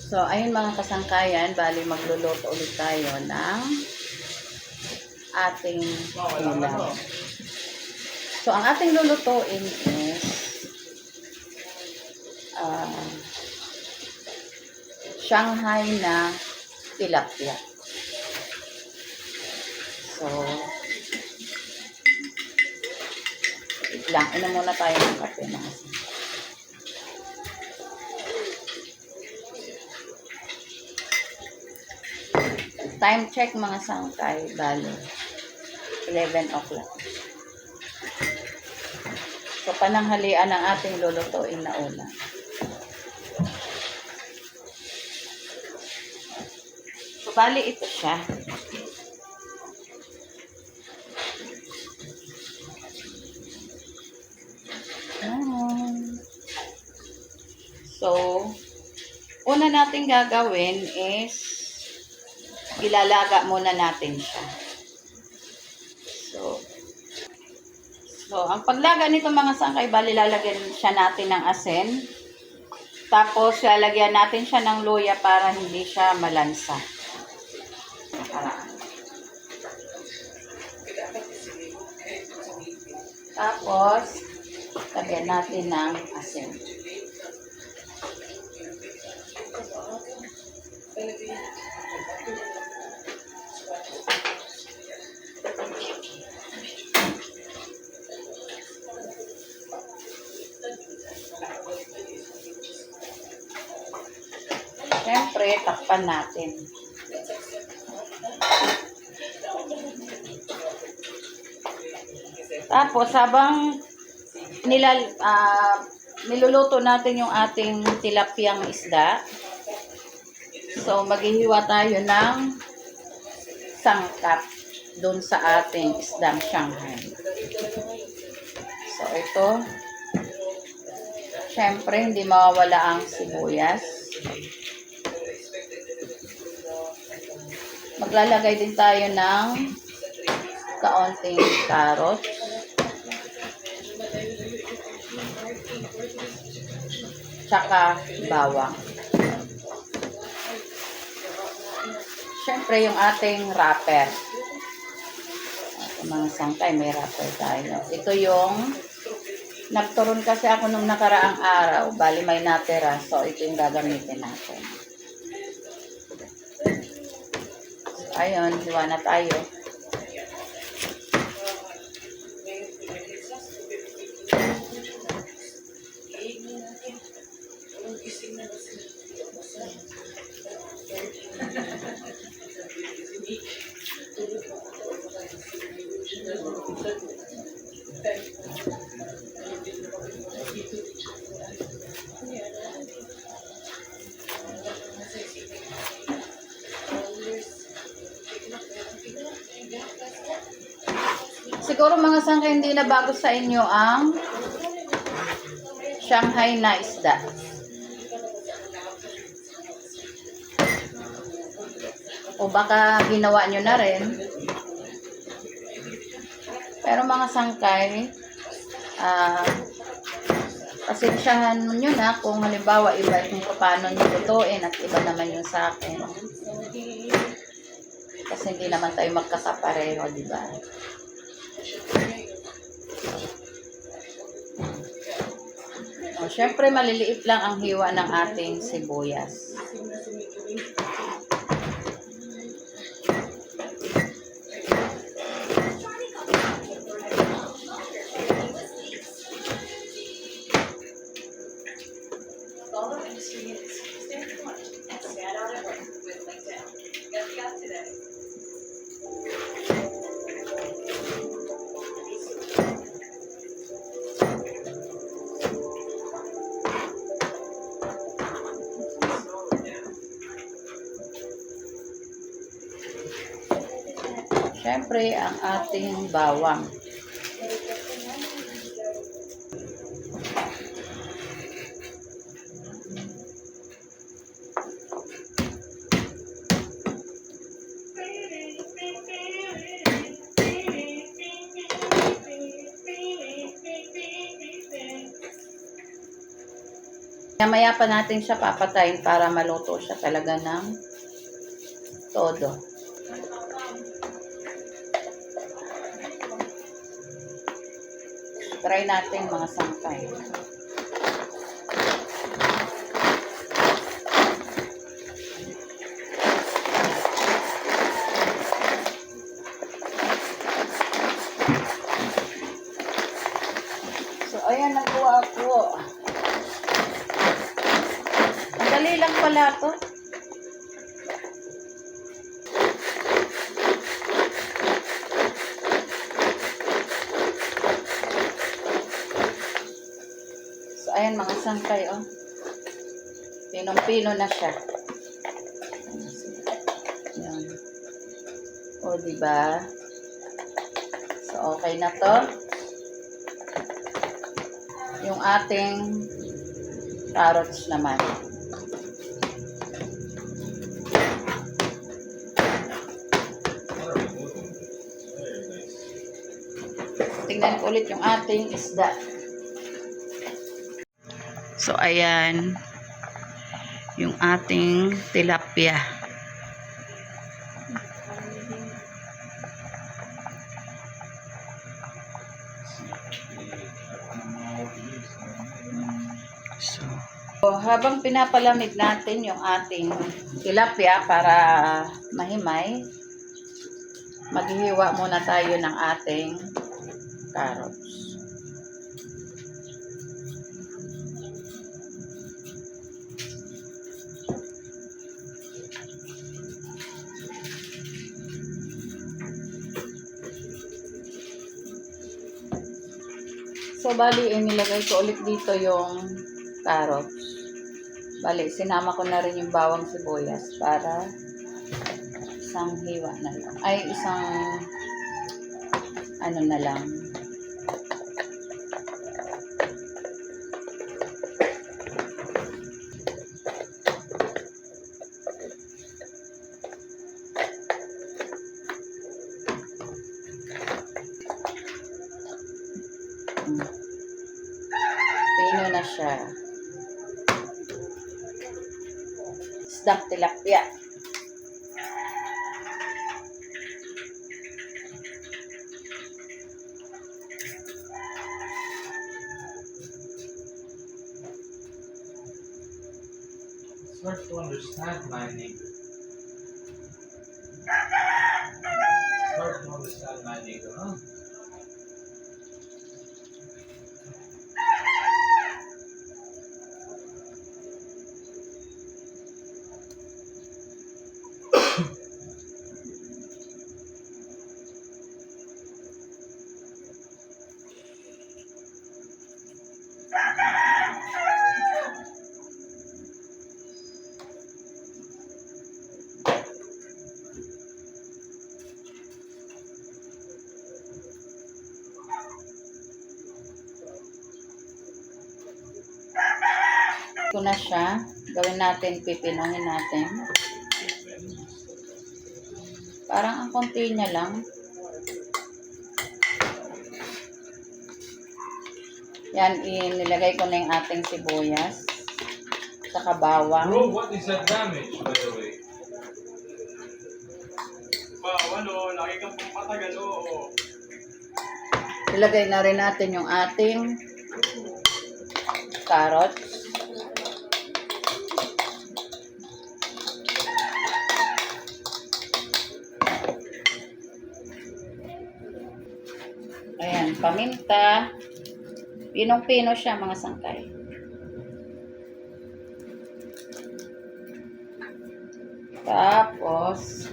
So, ayun mga kasangkayan, bali magluluto ulit tayo ng ating ulam. So, ang ating lulutuin is Shanghai na tilapia. So, wait lang, inom muna tayo ng kape mga kasangkayan. Time check mga sangkay, bali 11 o'clock. So, pananghalian ang ating lulutuin na ulam. So, bali ito siya. So, una natin gagawin is ilalaga muna natin siya. So ang paglaga nito mga sangkay, bali lalagyan siya natin ng asin. Tapos lalagyan natin siya ng luya para hindi siya malansa. Tapos lagyan natin ng asin. Siyempre, takpan natin. Tapos, habang niluluto natin yung ating tilapiyang isda, so, maghihiwa tayo ng sangkap dun sa ating isdang Shanghai. So, ito, siyempre, hindi mawawala ang sibuyas. Maglalagay din tayo ng kaunting carrots. Tsaka bawang. Siyempre, yung ating wrapper. Mga sangkay, may wrapper tayo. Ito yung nagturon kasi ako nung nakaraang araw. Bali, may natira. So, ito yung gagamitin natin. Ayun, hiwa na tayo. Siguro mga sangkay, hindi na bago sa inyo ang Shanghai na isda. O baka ginawa nyo na rin. Pero mga sangkay, pasensyahan nyo na kung halimbawa iba kung paano nyo lutuin at iba naman yung sa akin. Kasi hindi naman tayo magkakapareho, di ba? Siyempre, maliliit lang ang hiwa ng ating sibuyas. Siyempre, ang ating bawang. Maya pa natin siya papatayin para maluto siya talaga ng todo. Try natin mga sangkay. So, ayan, nakuha ako. Ang dali lang pala to. So, ayan mga sangkay, oh. Pinong-pino na siya. Ayan. O, diba? So, okay na to. Yung ating carrots naman. Tingnan ko ulit yung ating isda. So, ayan. Yung ating tilapia. So, habang pinapalamig natin yung ating tilapia para mahimay, maghihiwa muna tayo ng ating carrots. So, bali, inilagay ko ulit dito yung carrots. Bali, sinama ko na rin yung bawang sibuyas para isang hiwa na lang. Ay, isang ano na lang. Pino na siya. Isdang tilapia. It's hard to understand my neighbor. It's hard to understand my neighbor, huh? Ito na siya. Gawin natin, pipinuhin natin. Parang ang konti niya lang. Yan, inilagay ko na yung ating sibuyas. Saka bawang. Bro, what is that damage, by the way? Lagi kang pampatagal, oo. Ilagay na rin natin yung ating carrots. Ayan, paminta. Pinong-pino siya mga sangkay. Tapos,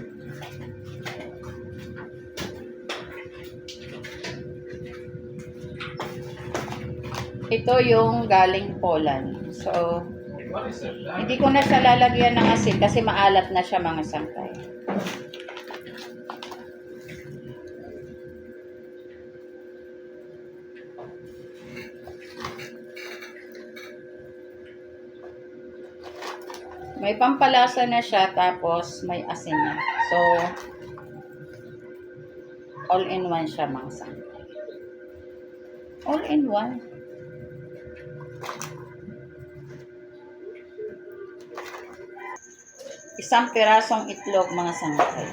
ito yung galing Poland. So, What is that damage? hindi ko na siya lalagyan ng asin kasi maalat na siya mga sangkay. May pampalasa na siya tapos may asin na. So, all in one siya mga sangkay. All in one. isang pirasong itlog mga sangkay.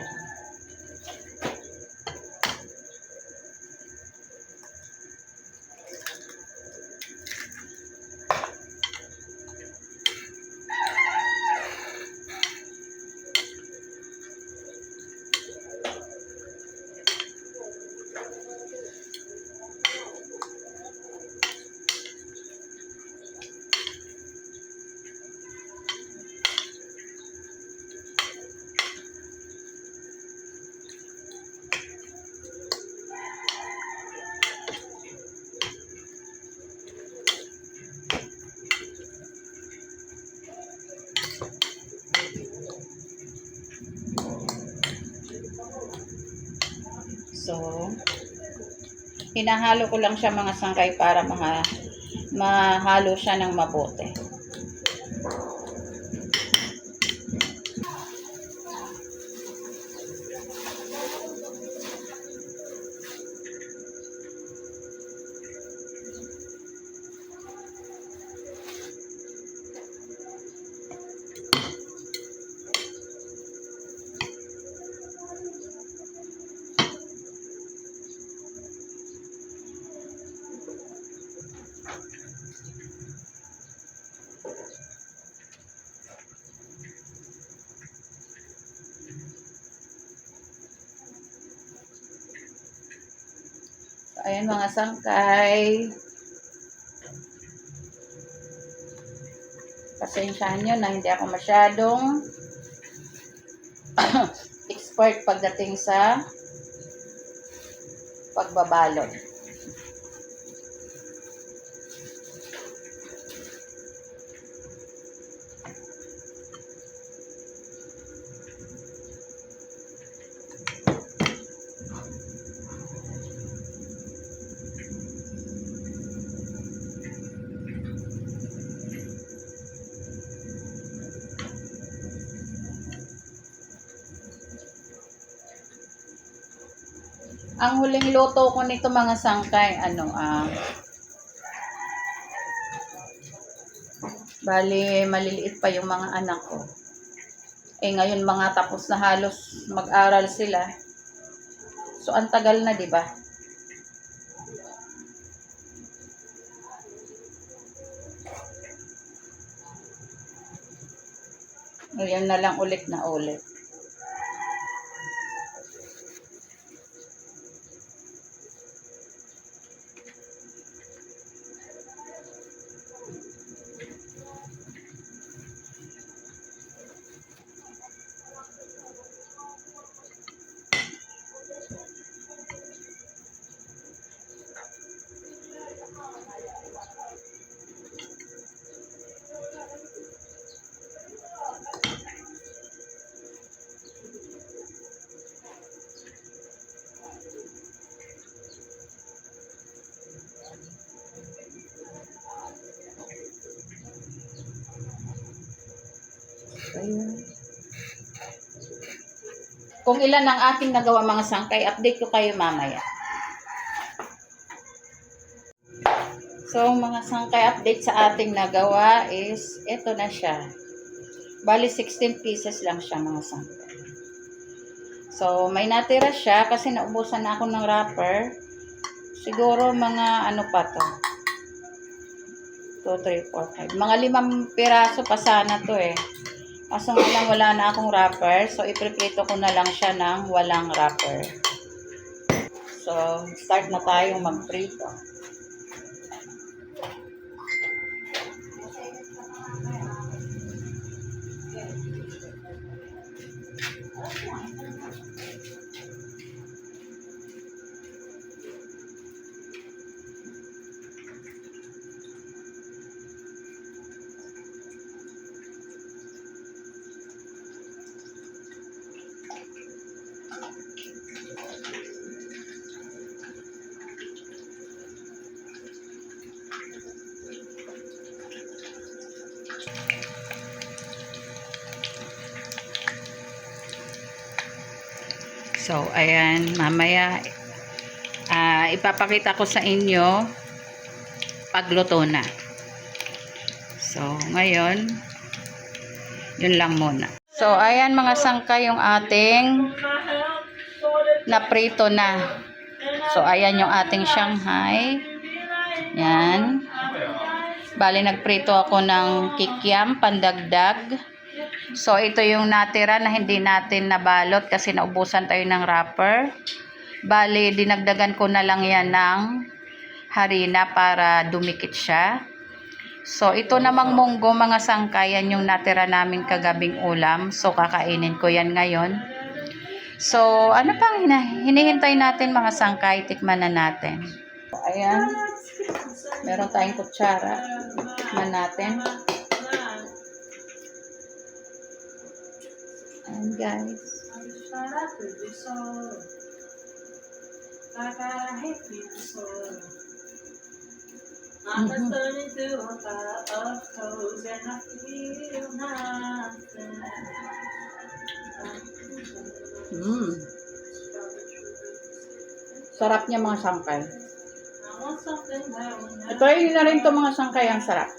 So, hinahalo ko lang siya mga sangkay para mahalo siya ng mabuti. Ayan mga sangkay. Pasensyahan nyo na hindi ako masyadong expert pagdating sa pagbabalot. Ang huling luto ko nito mga sangkay, bali maliliit pa yung mga anak ko. Ngayon mga tapos na halos mag-aral sila. So ang tagal na, 'di ba? Ngayon na lang ulit na ulit. Ayun. Kung ilan ang aking nagawa mga sangkay, update ko kayo mamaya. So, mga sangkay update sa ating nagawa is, ito na siya. Bali, 16 pieces lang siya mga sangkay. So, may natira siya kasi naubusan na ako ng wrapper. Siguro mga ano pa to. 2, 3, 4, 5. Mga 5 piraso pa sana to eh. Kaso nga lang wala na akong wrapper. So, ipreprito ko na lang siya ng walang wrapper. So, start na tayong magprito. So, ayan, mamaya ipapakita ko sa inyo pagluto na. So, ngayon, yun lang muna. So, ayan mga sangkay yung ating naprito na. So, ayan yung ating Shanghai. Yan. Bali, nagprito ako ng kikiam, pandagdag. So, ito yung natira na hindi natin nabalot kasi naubusan tayo ng wrapper. Bali, dinagdagan ko na lang yan ng harina para dumikit siya. So, ito namang munggo mga sangkay, yan yung natira naming kagabing ulam. So, kakainin ko yan ngayon. So, ano pang hinihintay natin mga sangkay? Tikman na natin. Ayan. Meron tayong kutsara. Tikman natin. Ayan guys. Sarap niya mga sangkay. Try na rin to mga sangkay, ang sarap.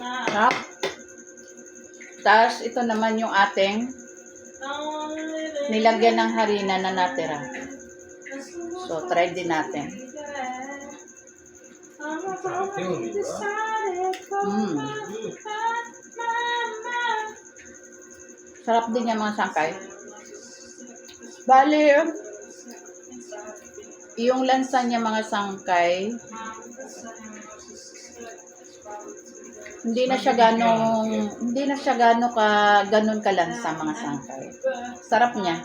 Sarap. Tapos ito naman yung ating nilagyan ng harina na natira. So, try din natin. Sarap din yung mga sangkay. Bali, yung lansa niya mga sangkay, hindi na siya ganun kalansa mga sangkay. Sarap niya.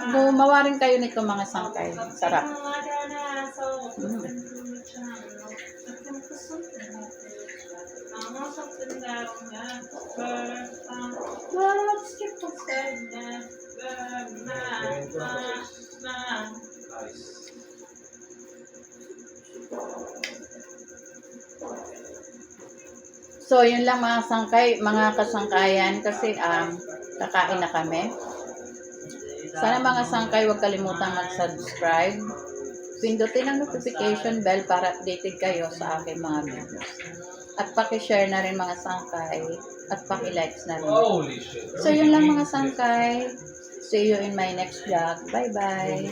Gumawa rin kayo nito mga sangkay. Sarap. So, yun lang mga sangkay, mga kasangkayan kasi kakain na kami. Sana mga sangkay, huwag kalimutan mag-subscribe. Pindutin ang notification bell para updated kayo sa aking mga videos. At paki-share na rin mga sangkay at paki-likes na rin. So, yun lang mga sangkay. See you in my next vlog. Bye-bye.